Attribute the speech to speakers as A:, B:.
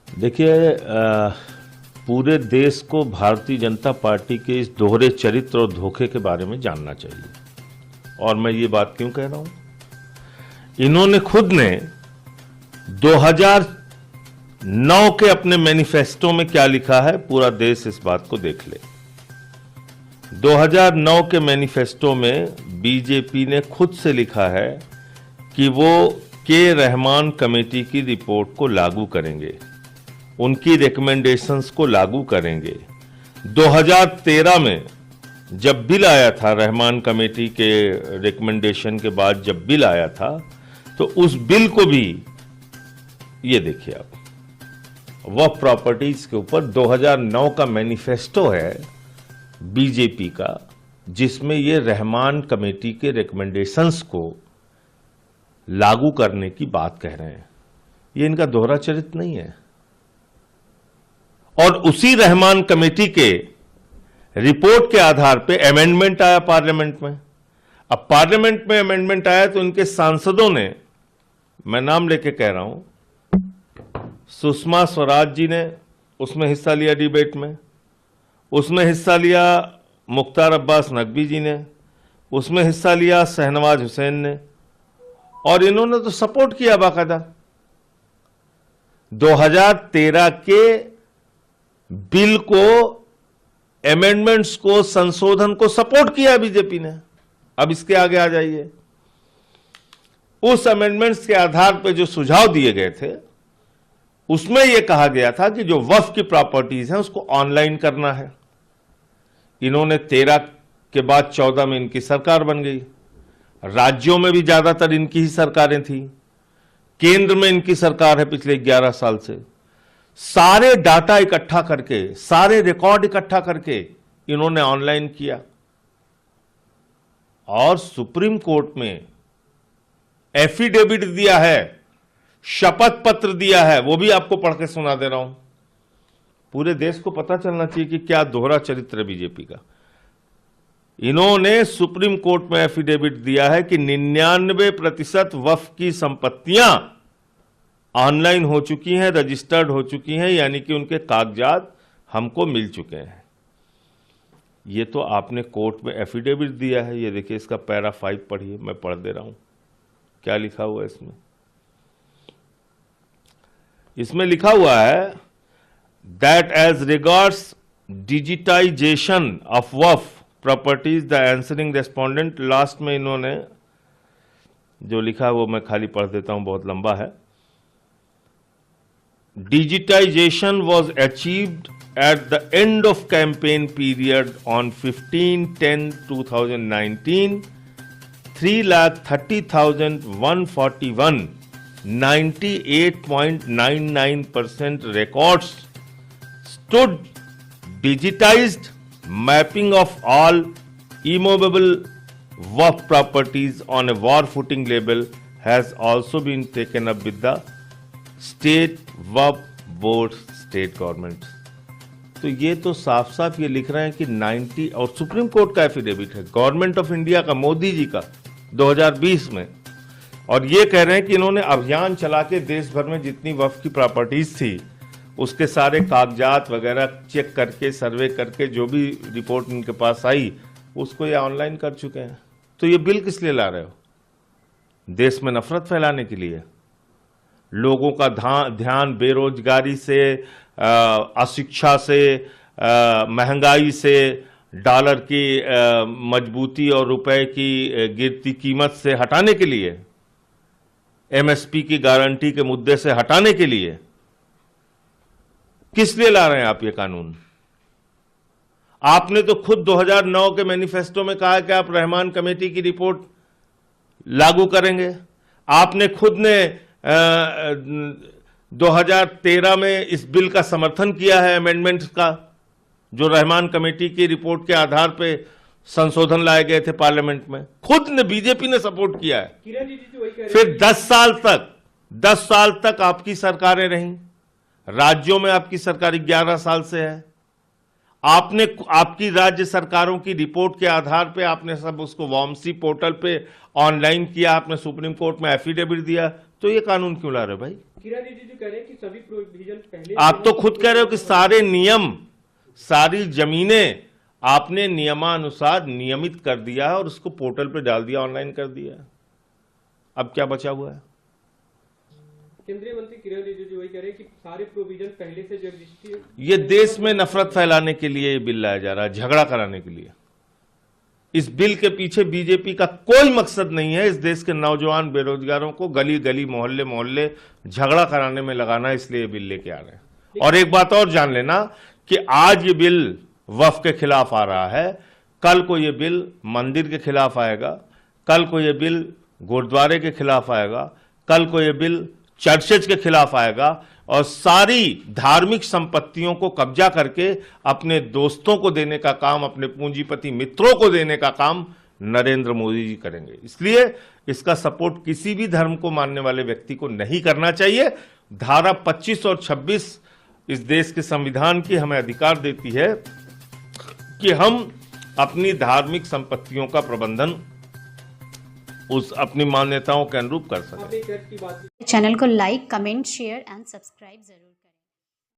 A: देखिए, पूरे देश को भारतीय जनता पार्टी के इस दोहरे चरित्र और धोखे के बारे में जानना चाहिए। और मैं ये बात क्यों कह रहा हूं, इन्होंने खुद ने 2009 के अपने मैनिफेस्टो में क्या लिखा है, पूरा देश इस बात को देख ले। 2009 के मैनिफेस्टो में बीजेपी ने खुद से लिखा है कि वो के रहमान कमेटी की रिपोर्ट को लागू करेंगे, उनकी रिकमेंडेशंस को लागू करेंगे। 2013 में जब बिल आया था, रहमान कमेटी के रिकमेंडेशन के बाद जब बिल आया था, तो उस बिल को भी, ये देखिए आप, वक्फ प्रॉपर्टीज के ऊपर 2009 का मैनिफेस्टो है बीजेपी का, जिसमें ये रहमान कमेटी के रिकमेंडेशंस को लागू करने की बात कह रहे हैं। ये इनका दोहरा चरित्र नहीं है। और उसी रहमान कमेटी के रिपोर्ट के आधार पे अमेंडमेंट आया पार्लियामेंट में। अब पार्लियामेंट में अमेंडमेंट आया तो इनके सांसदों ने, मैं नाम लेके कह रहा हूं, सुषमा स्वराज जी ने उसमें हिस्सा लिया डिबेट में, उसमें हिस्सा लिया मुख्तार अब्बास नकवी जी ने, उसमें हिस्सा लिया शहनवाज हुसैन ने, और इन्होंने तो सपोर्ट किया बाकायदा। 2013 के बिल को, अमेंडमेंट्स को, संशोधन को सपोर्ट किया बीजेपी ने। अब इसके आगे आ जाइए। उस अमेंडमेंट्स के आधार पर जो सुझाव दिए गए थे, उसमें यह कहा गया था कि जो वक्फ की प्रॉपर्टीज हैं उसको ऑनलाइन करना है। इन्होंने 13 के बाद 14 में इनकी सरकार बन गई। राज्यों में भी ज्यादातर इनकी ही सरकारें थी, केंद्र में इनकी सरकार है पिछले 11 साल से। सारे डाटा इकट्ठा करके, सारे रिकॉर्ड इकट्ठा करके इन्होंने ऑनलाइन किया और सुप्रीम कोर्ट में एफिडेविट दिया है, शपथ पत्र दिया है, वो भी आपको पढ़ के सुना दे रहा हूं। पूरे देश को पता चलना चाहिए कि क्या दोहरा चरित्र है बीजेपी का। इन्होंने सुप्रीम कोर्ट में एफिडेविट दिया है कि 99% वक्फ की संपत्तियां ऑनलाइन हो चुकी हैं, रजिस्टर्ड हो चुकी हैं, यानी कि उनके कागजात हमको मिल चुके हैं। ये तो आपने कोर्ट में एफिडेविट दिया है। ये देखिए, इसका पैरा 5 पढ़िए, मैं पढ़ दे रहा हूं क्या लिखा हुआ है इसमें। इसमें लिखा हुआ है that as regards digitisation of Waqf properties the answering respondent, last में इन्होंने जो लिखा है वो मैं खाली पढ़ देता हूं, बहुत लंबा है। Digitization was achieved at the end of campaign period on 15/10/2019. 3,30,141, 98.99% records stood digitized. Mapping of all immovable waqf properties on a war footing label has also been taken up with the state Waqf board, state government. तो ये तो साफ साफ ये लिख रहे हैं कि 90, और सुप्रीम कोर्ट का एफिडेविट है, गवर्नमेंट ऑफ इंडिया का, मोदी जी का 2020 में, और ये कह रहे हैं कि इन्होंने अभियान चला के देश भर में जितनी वक्फ की प्रॉपर्टीज थी उसके सारे कागजात वगैरह चेक करके, सर्वे करके, जो भी रिपोर्ट इनके पास आई उसको ये ऑनलाइन कर चुके हैं। तो ये बिल किस लिए ला रहे हो? देश में नफरत फैलाने के लिए। लोगों का ध्यान बेरोजगारी से, अशिक्षा से, महंगाई से, डॉलर की मजबूती और रुपए की गिरती कीमत से हटाने के लिए, एमएसपी की गारंटी के मुद्दे से हटाने के लिए किस लिए ला रहे हैं आप ये कानून? आपने तो खुद 2009 के मैनिफेस्टो में कहा कि आप रहमान कमेटी की रिपोर्ट लागू करेंगे। आपने खुद ने 2013 में इस बिल का समर्थन किया है, अमेंडमेंट्स का, जो रहमान कमेटी की रिपोर्ट के आधार पे संशोधन लाए गए थे पार्लियामेंट में। खुद ने, बीजेपी ने सपोर्ट किया है। फिर 10 साल तक आपकी सरकारें रहीं, राज्यों में आपकी सरकार 11 साल से है। आपने आपकी राज्य सरकारों की रिपोर्ट के आधार पे आपने सब उसको वामसी पोर्टल पे ऑनलाइन किया, आपने सुप्रीम कोर्ट में एफिडेविट दिया, तो ये कानून क्यों ला रहे हो भाई?
B: किरण रिजिजू कह रहे हैं कि सभी प्रोविजन पहले
A: आप तो खुद कह रहे हो कि सारे नियम, सारी जमीनें आपने नियमानुसार नियमित कर दिया है और उसको पोर्टल पे डाल दिया, ऑनलाइन कर दिया। अब क्या बचा हुआ है?
B: केंद्रीय मंत्री किरण रिजिजू वही कह रहे हैं कि सारे प्रोविजन पहले से जो रजिस्ट्री,
A: ये देश में नफरत फैलाने के लिए ये बिल लाया जा रहा है, झगड़ा कराने के लिए। इस बिल के पीछे बीजेपी का कोई मकसद नहीं है इस देश के नौजवान बेरोजगारों को गली गली मोहल्ले मोहल्ले झगड़ा कराने में लगाना, इसलिए ये बिल लेके आ रहे हैं। और एक बात और जान लेना कि आज ये बिल वक्फ के खिलाफ आ रहा है, कल को ये बिल मंदिर के खिलाफ आएगा, कल को ये बिल गुरुद्वारे के खिलाफ आएगा, कल को ये बिल चर्चेज के खिलाफ आएगा और सारी धार्मिक संपत्तियों को कब्जा करके अपने दोस्तों को देने का काम, अपने पूंजीपति मित्रों को देने का काम नरेंद्र मोदी जी करेंगे। इसलिए इसका सपोर्ट किसी भी धर्म को मानने वाले व्यक्ति को नहीं करना चाहिए। धारा 25 और 26 इस देश के संविधान की हमें अधिकार देती है कि हम अपनी धार्मिक संपत्तियों का प्रबंधन उस अपनी मान्यताओं के अनुरूप कर सकें।
C: चैनल को like, comment, share and subscribe जरूर।